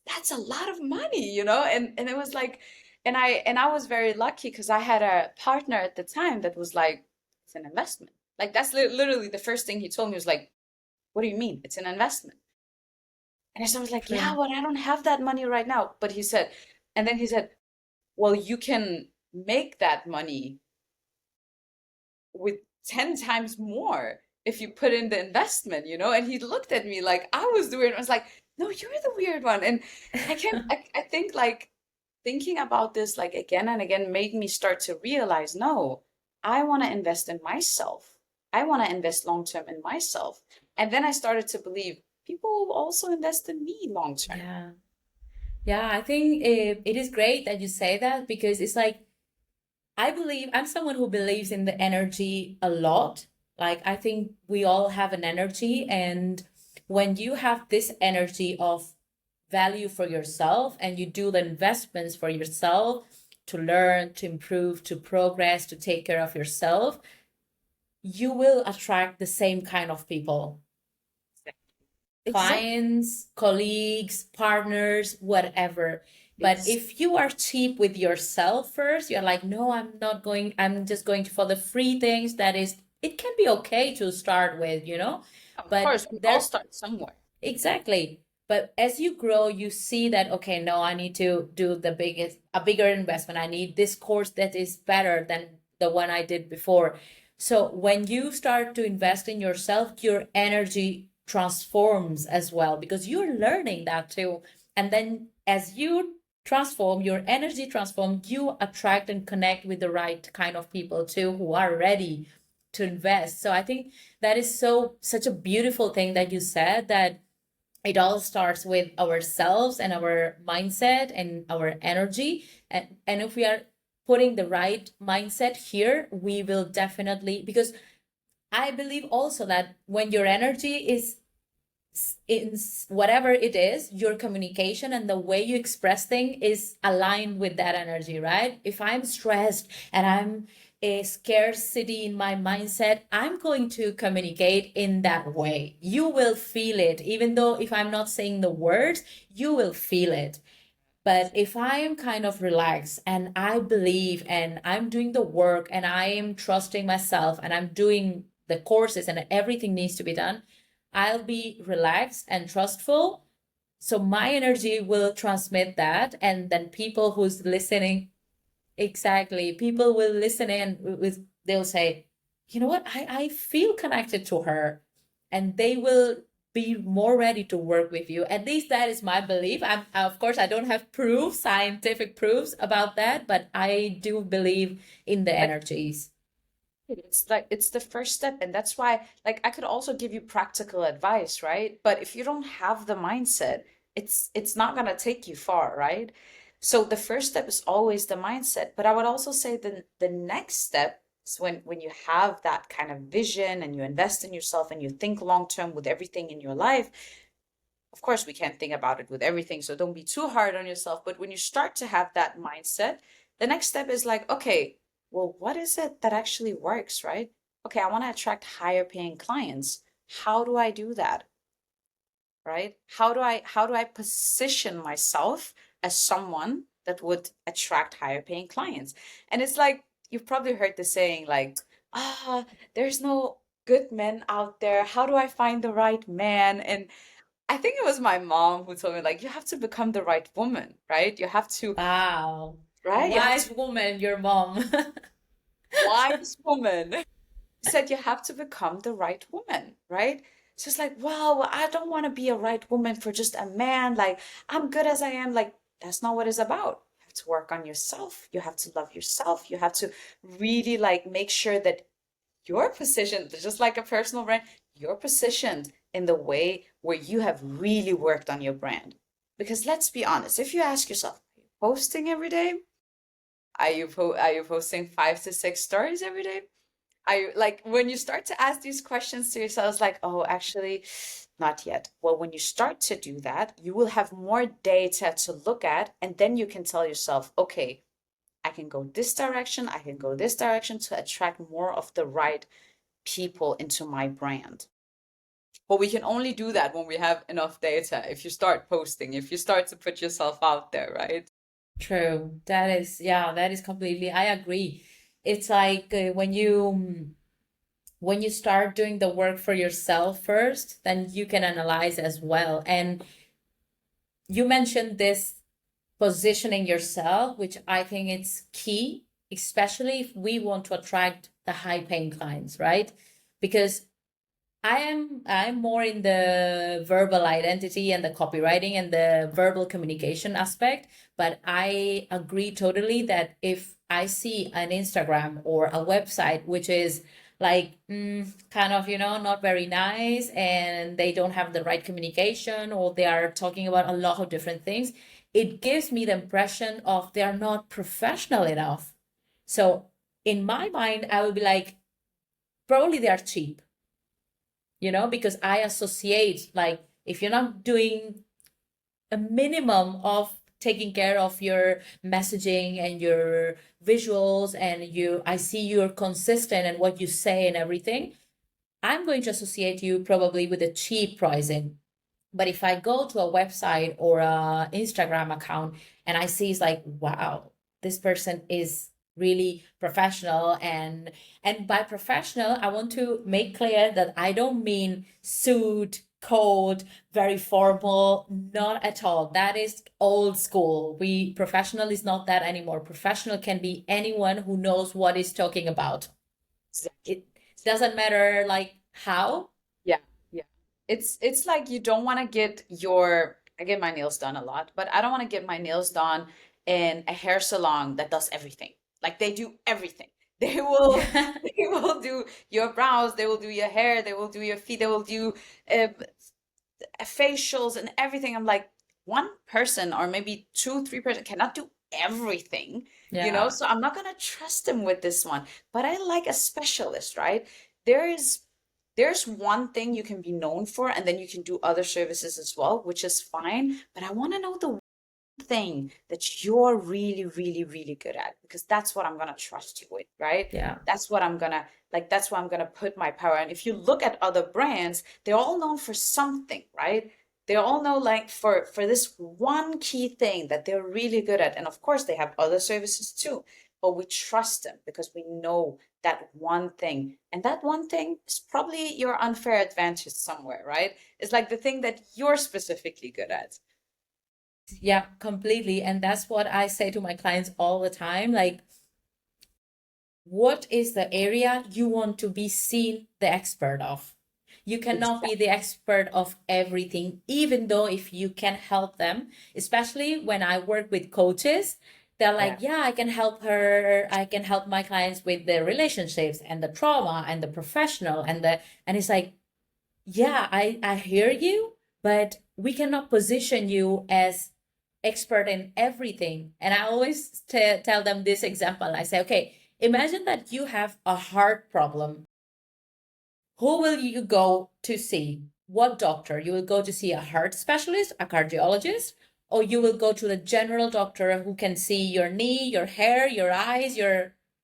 that's a lot of money, and it was like, and I was very lucky because I had a partner at the time that was like, it's an investment. Like that's literally the first thing he told me was like, what do you mean? It's an investment. And I was like, yeah, True. but I don't have that money right now. But he said, and then he said, well, you can make that money with 10 times more if you put in the investment, And he looked at me like I was the weird one. I was like, no, you're the weird one. And I think like thinking about this like again and again made me start to realize, no, I want to invest in myself. I want to invest long term in myself. And then I started to believe people will also invest in me long term. Yeah. Yeah, I think it is great that you say that because it's like, I'm someone who believes in the energy a lot. Like, I think we all have an energy, and when you have this energy of value for yourself and you do the investments for yourself to learn, to improve, to progress, to take care of yourself, you will attract the same kind of people, Exactly. clients, colleagues, partners, whatever. But It's if you are cheap with yourself first, you're like, no, I'm not going, I'm just going for the free things. That is, it can be okay to start with, you know, of but course we all there, start somewhere. exactly. But as you grow, you see that, okay, no, I need to do a bigger investment. I need this course that is better than the one I did before. So when you start to invest in yourself, your energy transforms as well because you're learning that too. And then as you transform, your energy transform, you attract and connect with the right kind of people too who are ready to invest. So I think that is such a beautiful thing that you said, that it all starts with ourselves and our mindset and our energy, and if we are putting the right mindset here, we will definitely, because I believe also that when your energy is in whatever it is, your communication and the way you express things is aligned with that energy, right? If I'm stressed and I'm a scarcity in my mindset, I'm going to communicate in that way. You will feel it, even though if I'm not saying the words, you will feel it. But if I am kind of relaxed and I believe and I'm doing the work and I am trusting myself and I'm doing the courses and everything needs to be done, I'll be relaxed and trustful. So my energy will transmit that. And then people who's listening, exactly, people will listen in with, they'll say, you know what, I feel connected to her. And they will be more ready to work with you. At least that is my belief. I'm, of course, I don't have proof, scientific proofs about that, but I do believe in the Like energies. it's like it's the first step, and that's why like I could also give you practical advice, right? But if you don't have the mindset, it's not gonna take you far, right? So the first step is always the mindset. But I would also say the next step is when you have that kind of vision and you invest in yourself and you think long term with everything in your life. Of course, we can't think about it with everything, so don't be too hard on yourself. But when you start to have that mindset, the next step is like, okay, well, what is it that actually works, right? Okay, I want to attract higher paying clients. How do I do that? Right? How do I position myself as someone that would attract higher paying clients? And it's like you've probably heard the saying like, ah, there's no good men out there. How do I find the right man? And I think it was my mom who told me like you have to become the right woman, right? You have to, Wow. right? You have Wise to woman, your mom. wise woman. Said you have to become the right woman, right? So it's like, well, I don't want to be a right woman for just a man. Like, I'm good as I am. Like, that's not what it's about. You have to work on yourself. You have to love yourself. You have to really like make sure that you're positioned, just like a personal brand, you're positioned in the way where you have really worked on your brand. Because let's be honest, if you ask yourself, are you posting every day? Are you posting 5 to 6 stories every day? I like when you start to ask these questions to yourself, it's like, oh, actually, not yet. Well, when you start to do that, you will have more data to look at, and then you can tell yourself, okay, I can go this direction, I can go this direction to attract more of the right people into my brand. But we can only do that when we have enough data. If you start posting, if you start to put yourself out there, right? True. That is, yeah, that is completely, I agree. It's like when you start doing the work for yourself first, then you can analyze as well. And you mentioned this positioning yourself, which I think it's key, especially if we want to attract the high paying clients, right? Because I'm more in the verbal identity and the copywriting and the verbal communication aspect, but I agree totally that if I see an Instagram or a website which is like kind of, not very nice, and they don't have the right communication, or they are talking about a lot of different things, it gives me the impression of they are not professional enough. So in my mind, I will be like, probably they are cheap, because I associate, like, if you're not doing a minimum of taking care of your messaging and your visuals, and I see you're consistent and what you say and everything, I'm going to associate you probably with a cheap pricing. But if I go to a website or a Instagram account and I see, it's like, wow, this person is really professional. And by professional, I want to make clear that I don't mean suit, coat, very formal, not at all. That is old school. We Professional is not that anymore. Professional can be anyone who knows what is talking about. Exactly. It doesn't matter like how. Yeah, yeah. It's like you don't want to get your I get my nails done a lot, but I don't want to get my nails done in a hair salon that does everything. Like they do everything. They will Yeah. they will do your brows, they will do your hair, they will do your feet, they will do uh, facials and everything. I'm like, one person or maybe two, three person cannot do everything, Yeah. So I'm not gonna trust them with this one. But I like a specialist, right? There is there's one thing you can be known for, and then you can do other services as well, which is fine. But I want to know the thing that you're really, really, really good at, because that's what I'm gonna trust you with, right? Yeah. That's what I'm gonna that's what I'm gonna put my power in. If you look at other brands, they're all known for something, right? They all know like for this one key thing that they're really good at. And of course they have other services too, but we trust them because we know that one thing. And that one thing is probably your unfair advantage somewhere, right? It's like the thing that you're specifically good at. Yeah, completely. And that's what I say to my clients all the time. Like, what is the area you want to be seen the expert of? You cannot be Exactly. the expert of everything, even though if you can help them, especially when I work with coaches, they're like, Yeah. yeah, I can help her. I can help my clients with the relationships and the trauma and the professional and it's like, yeah, I hear you, but we cannot position you as expert in everything. And I always tell them this example. I say, okay, imagine that you have a heart problem. Who will you go to see? What doctor? You will go to see a heart specialist, a cardiologist, or you will go to the general doctor who can see your knee, your hair, your eyes,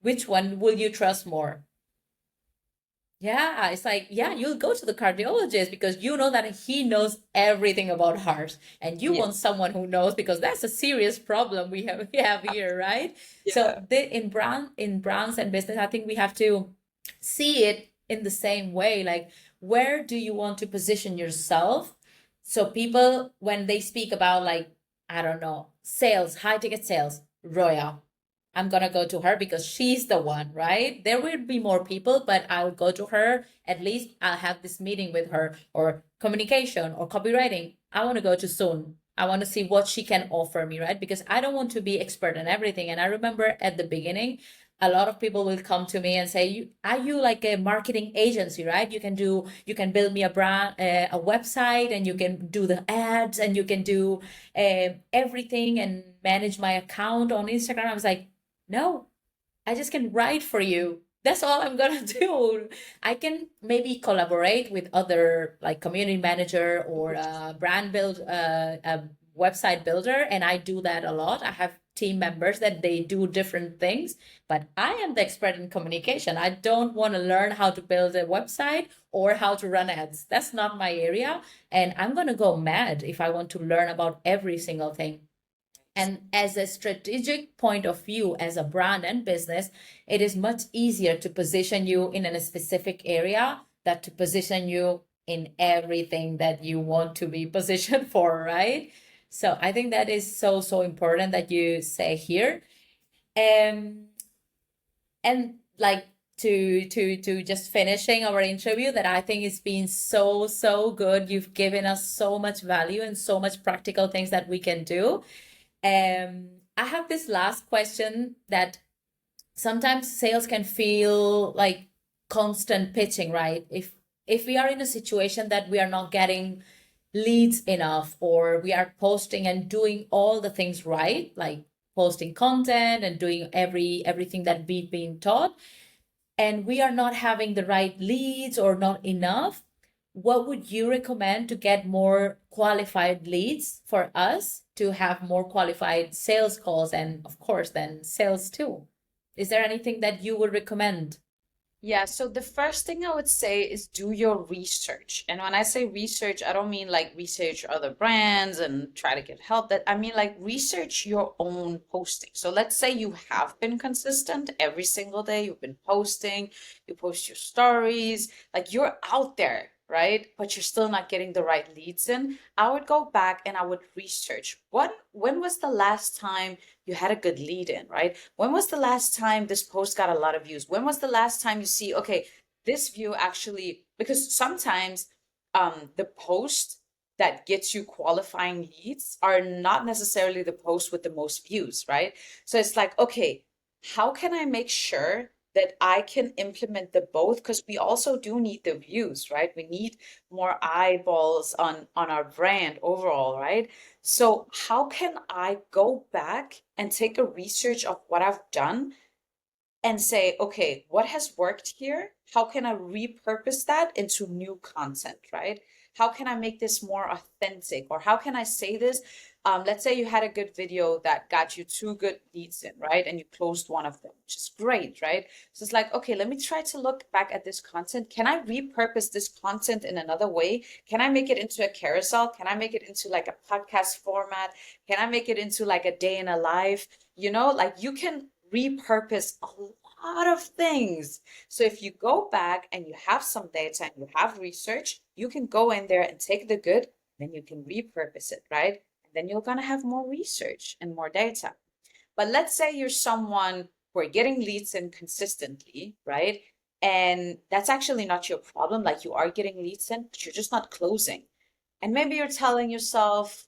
which one will you trust more? Yeah, it's like, yeah, you'll go to the cardiologist because you know that he knows everything about heart, and you want Yes. someone who knows because that's a serious problem we have here, right? So Yeah. in brands and business, I think we have to see it in the same way. Like, where do you want to position yourself? So people, when they speak about, like, I don't know, sales, high ticket sales, Roya, I'm gonna go to her because she's the one, right? There will be more people, but I'll go to her. At least I'll have this meeting with her, or communication or copywriting. I want to go to soon. I want to see what she can offer me, right? Because I don't want to be expert in everything. And I remember at the beginning, a lot of people will come to me and say, Are you like a marketing agency, right? You can build me a brand, a website, and you can do the ads, and you can do everything and manage my account on Instagram." I was like, no, I just can write for you. That's all I'm gonna do. I can maybe collaborate with other, like, community manager or a a website builder, and I do that a lot. I have team members that they do different things, but I am the expert in communication. I don't want to learn how to build a website or how to run ads. That's not my area, and I'm gonna go mad if I want to learn about every single thing. And as a strategic point of view, as a brand and business, it is much easier to position you in a specific area than to position you in everything that you want to be positioned for, right? So I think that is so, so important that you say here. Um, and like, to just finishing our interview, that I think it's been so, so good. You've given us so much value and so much practical things that we can do. I have this last question, that sometimes sales can feel like constant pitching, right? If we are in a situation that we are not getting leads enough, or we are posting and doing all the things right, like posting content and doing everything that we've been taught, and we are not having the right leads or not enough, what would you recommend to get more qualified leads for us to have more qualified sales calls and, of course, then sales too? Is there anything that you would recommend? Yeah, so the first thing I would say is do your research. And when I say research, I don't mean like research other brands and try to get help. That I mean like research your own posting. So let's say you have been consistent every single day, you've been posting, you post your stories, like you're out there, right? But you're still not getting the right leads in. I would go back and I would research when was the last time you had a good lead in, right? When was the last time this post got a lot of views? When was the last time you see, okay, this view actually, because sometimes the post that gets you qualifying leads are not necessarily the post with the most views, right? So it's like, okay, how can I make sure that I can implement the both? Because we also do need the views, right? We need more eyeballs on our brand overall, right? So how can I go back and take a research of what I've done and say, okay, what has worked here? How can I repurpose that into new content, right? How can I make this more authentic? Or how can I say this? Let's say you had a good video that got you two good leads in, right? And you closed one of them, which is great, right? So it's like, okay, let me try to look back at this content. Can I repurpose this content in another way? Can I make it into a carousel? Can I make it into like a podcast format? Can I make it into like a day in a life? You know, like you can repurpose a lot of things. So if you go back and you have some data and you have research, you can go in there and take the good, then you can repurpose it, right? And then you're going to have more research and more data. But let's say you're someone who are getting leads in consistently, right? And that's actually not your problem. Like you are getting leads in, but you're just not closing. And maybe you're telling yourself,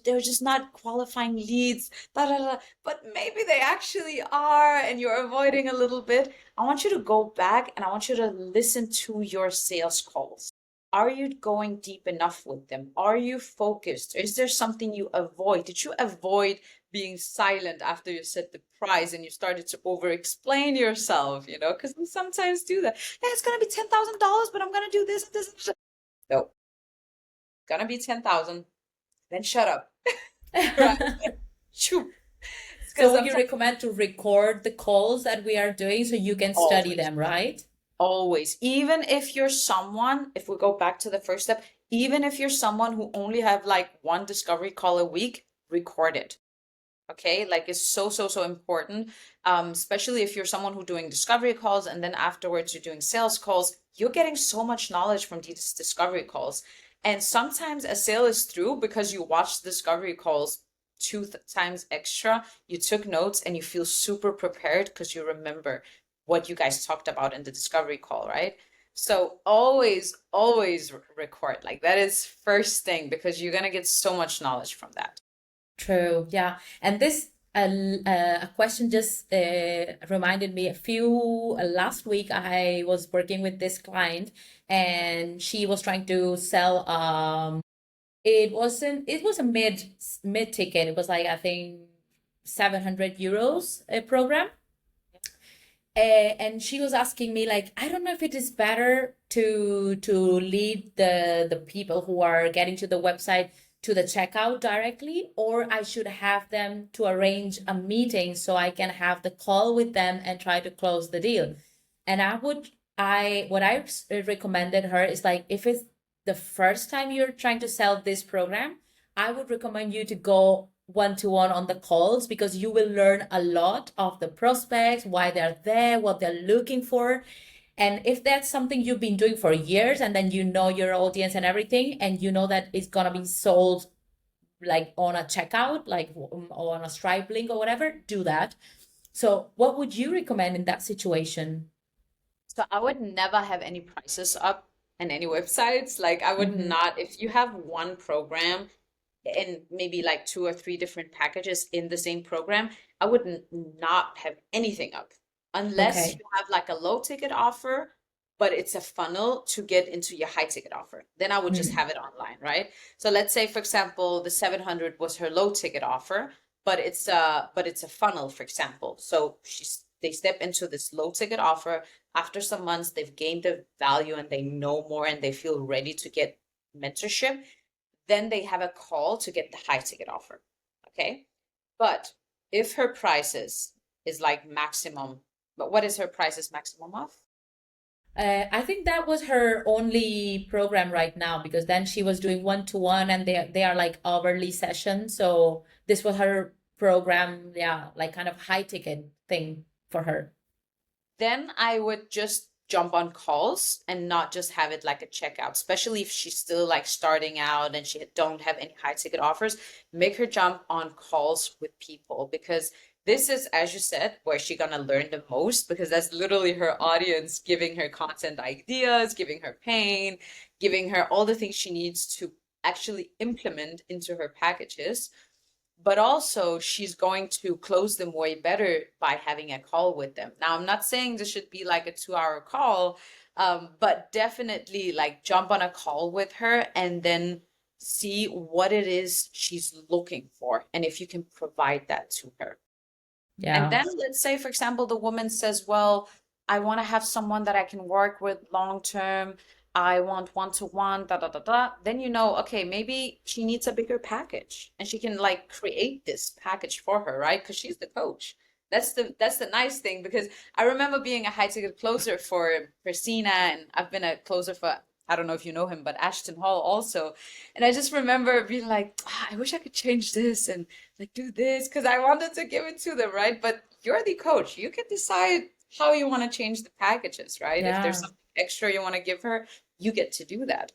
they're just not qualifying leads, da, da, da. But maybe they actually are, and you're avoiding a little bit. I want you to go back and I want you to listen to your sales calls. Are you going deep enough with them? Are you focused? Is there something you avoid? Did you avoid being silent after you said the price and you started to over explain yourself, you know? Because we sometimes do that. Yeah, it's gonna be $10,000, but I'm gonna do this and this and this. No, gonna be 10,000, then shut up. Right. Shoo. So Because would I'm you recommend to record the calls that we are doing so you can study always, them, right? always, even if you're someone, if we go back to the first step, even if you're someone who only have like one discovery call a week, record it. Okay, like it's so so so important, especially if you're someone who doing discovery calls and then afterwards you're doing sales calls. You're getting so much knowledge from these discovery calls, and sometimes a sale is through because you watched the discovery calls two times extra, you took notes, and you feel super prepared because you remember what you guys talked about in the discovery call, right? So always record. Like that is first thing because you're gonna get so much knowledge from that. True. Yeah. And this a question just reminded me a few last week I was working with this client and she was trying to sell it was a mid ticket. It was like I think 700 euros a program. And she was asking me like, I don't know if it is better to lead the people who are getting to the website to the checkout directly, or I should have them to arrange a meeting so I can have the call with them and try to close the deal. And I what I recommended her is like, if it's the first time you're trying to sell this program, I would recommend you to go one to one on the calls because you will learn a lot of the prospects, why they're there, what they're looking for. And if that's something you've been doing for years and then you know your audience and everything, and you know that it's going to be sold like on a checkout, like or on a Stripe link or whatever, do that. So, what would you recommend in that situation? So I would never have any prices up in any websites. Like I would Mm-hmm. not, if you have one program and maybe like two or three different packages in the same program, I would not have anything up unless Okay. you have like a low ticket offer, but it's a funnel to get into your high ticket offer. Then I would just Mm. have it online, right? So let's say, for example, the 700 was her low ticket offer, but it's a funnel, for example. So she's they step into this low ticket offer. After some months, they've gained the value and they know more and they feel ready to get mentorship. Then they have a call to get the high ticket offer. Okay. But if her prices is like maximum, but what is her prices maximum of? I think that was her only program right now because then she was doing one-to-one and they are like hourly sessions. So this was her program, yeah, like kind of high ticket thing for her. Then I would just jump on calls and not just have it like a checkout, especially if she's still like starting out and she don't have any high ticket offers. Make her jump on calls with people because this is, as you said, where she's gonna learn the most because that's literally her audience giving her content ideas, giving her pain, giving her all the things she needs to actually implement into her packages, but also she's going to close them way better by having a call with them. Now, I'm not saying this should be like a 2 hour call, but definitely like jump on a call with her and then see what it is she's looking for and if you can provide that to her. And Yeah. then let's say, for example, the woman says, well, I want to have someone that I can work with long term. I want one to one, da da da da. Then you know, okay, maybe she needs a bigger package and she can like create this package for her, right? Because she's the coach. That's the nice thing because I remember being a high ticket closer for Christina and I've been a closer for I don't know if you know him, but Ashton Hall also. And I just remember being like, "Ah, I wish I could change this and like do this because I wanted to give it to them, right? But you're the coach. You can decide how you want to change the packages, right? If there's Yeah. something extra you want to give her, you get to do that.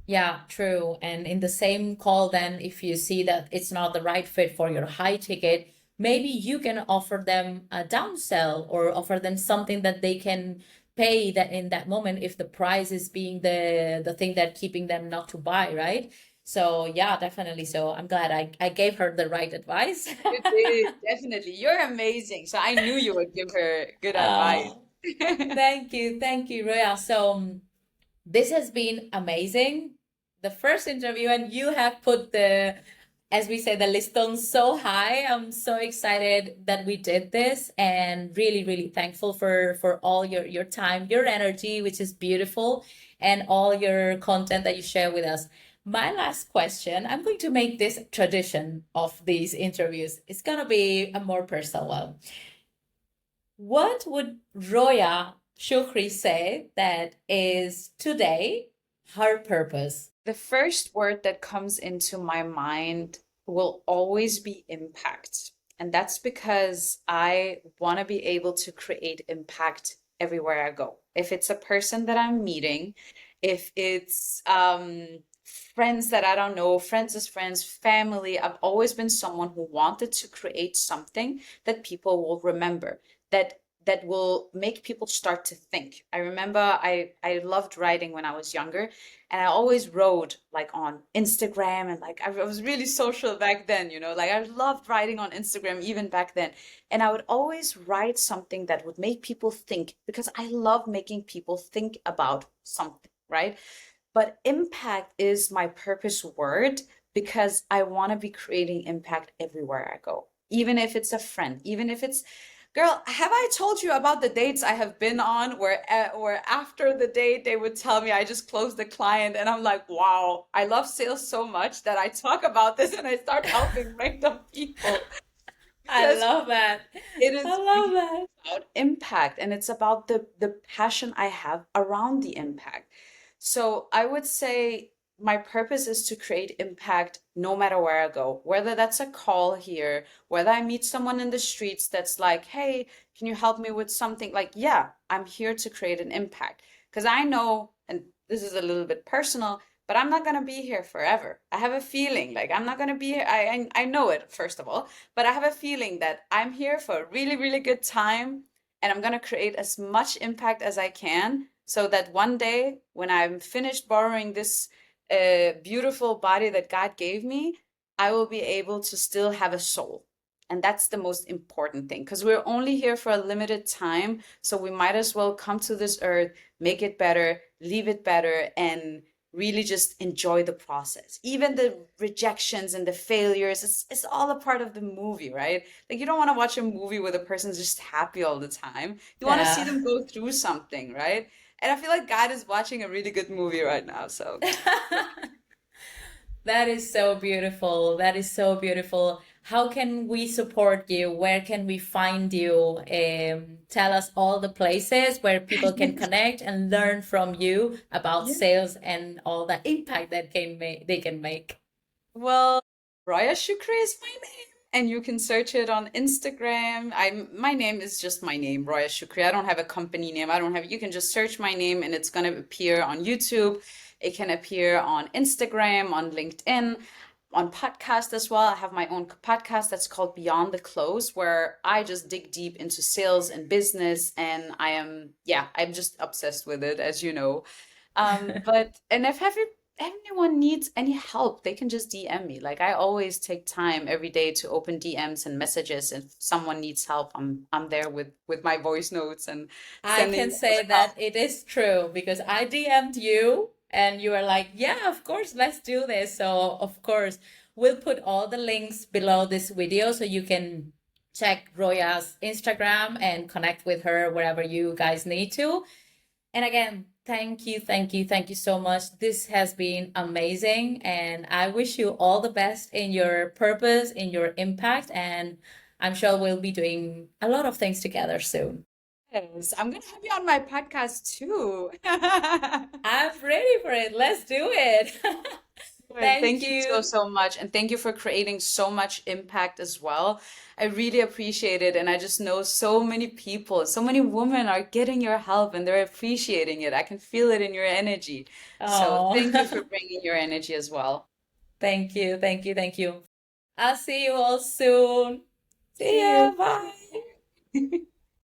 Yeah, true. And in the same call, then, if you see that it's not the right fit for your high ticket, maybe you can offer them a downsell or offer them something that they can pay that in that moment if the price is being the thing that keeping them not to buy, right? So yeah, definitely. So I'm glad I gave her the right advice. You did, definitely. You're amazing. So I knew you would give her good advice. Oh, thank you, Roya. So this has been amazing. The first interview, and you have put the, as we say, the listone so high. I'm so excited that we did this, and really, really thankful for all your time, your energy, which is beautiful, and all your content that you share with us. My last question, I'm going to make this tradition of these interviews. It's gonna be a more personal one. What would Roya Shukri say that is today her purpose? The first word that comes into my mind will always be impact. And that's because I want to be able to create impact everywhere I go. If it's a person that I'm meeting, if it's friends that I don't know, friends as friends, family, I've always been someone who wanted to create something that people will remember, that will make people start to think. I remember I loved writing when I was younger, and I always wrote like on Instagram and like I was really social back then, like I loved writing on Instagram even back then. And I would always write something that would make people think because I love making people think about something, right? But impact is my purpose word because I want to be creating impact everywhere I go. Even if it's a friend, even if it's girl, have I told you about the dates I have been on where after the date they would tell me I just closed the client and I'm like, wow, I love sales so much that I talk about this and I start helping random people I because love that. it I is love really that. about impact and it's about the passion I have around the impact. So I would say my purpose is to create impact no matter where I go, whether that's a call here, whether I meet someone in the streets that's like, hey, can you help me with something? Like, yeah, I'm here to create an impact. Because I know, and this is a little bit personal, but I'm not going to be here forever. I have a feeling like I'm not going to be here. I know it, first of all, but I have a feeling that I'm here for a really, really good time and I'm going to create as much impact as I can so that one day when I'm finished borrowing this beautiful body that God gave me, I will be able to still have a soul. And that's the most important thing because we're only here for a limited time. So we might as well come to this earth, make it better, leave it better, and really just enjoy the process. Even the rejections and the failures, it's all a part of the movie, right? Like you don't want to watch a movie where the person's just happy all the time. You want to see Yeah. them go through something, right? And I feel like God is watching a really good movie right now. So yeah. That is so beautiful. That is so beautiful. How can we support you? Where can we find you? Tell us all the places where people can connect and learn from you about Yeah. sales and all the impact that they can make. Well, Roya Shukri is my name, and you can search it on Instagram. My name is just my name, Roya Shukri. I don't have a company name. I don't have, you can just search my name and it's gonna appear on YouTube. It can appear on Instagram, on LinkedIn, on podcast as well. I have my own podcast that's called Beyond the Close, where I just dig deep into sales and business, and yeah, I'm just obsessed with it, as you know. But and if anyone needs any help, they can just DM me. Like I always take time every day to open DMs and messages. If someone needs help, I'm there with my voice notes and I sending can all the say help. that it is true because I DM'd you and you were like, yeah, of course, let's do this. So, of course, we'll put all the links below this video so you can check Roya's Instagram and connect with her wherever you guys need to. And again, thank you, thank you, thank you so much. This has been amazing. And I wish you all the best in your purpose, in your impact. And I'm sure we'll be doing a lot of things together soon. Yes, I'm gonna have you on my podcast too. I'm ready for it. Let's do it. Good. Thank Thank you so, you. so much. And thank you for creating so much impact as well. I really appreciate it. And I just know so many people, so many women are getting your help and they're appreciating it. I can feel it in your energy. So thank you for Oh, bringing your energy as well. thank you. Thank you. Thank you. I'll see you all soon. See See ya. you. Bye.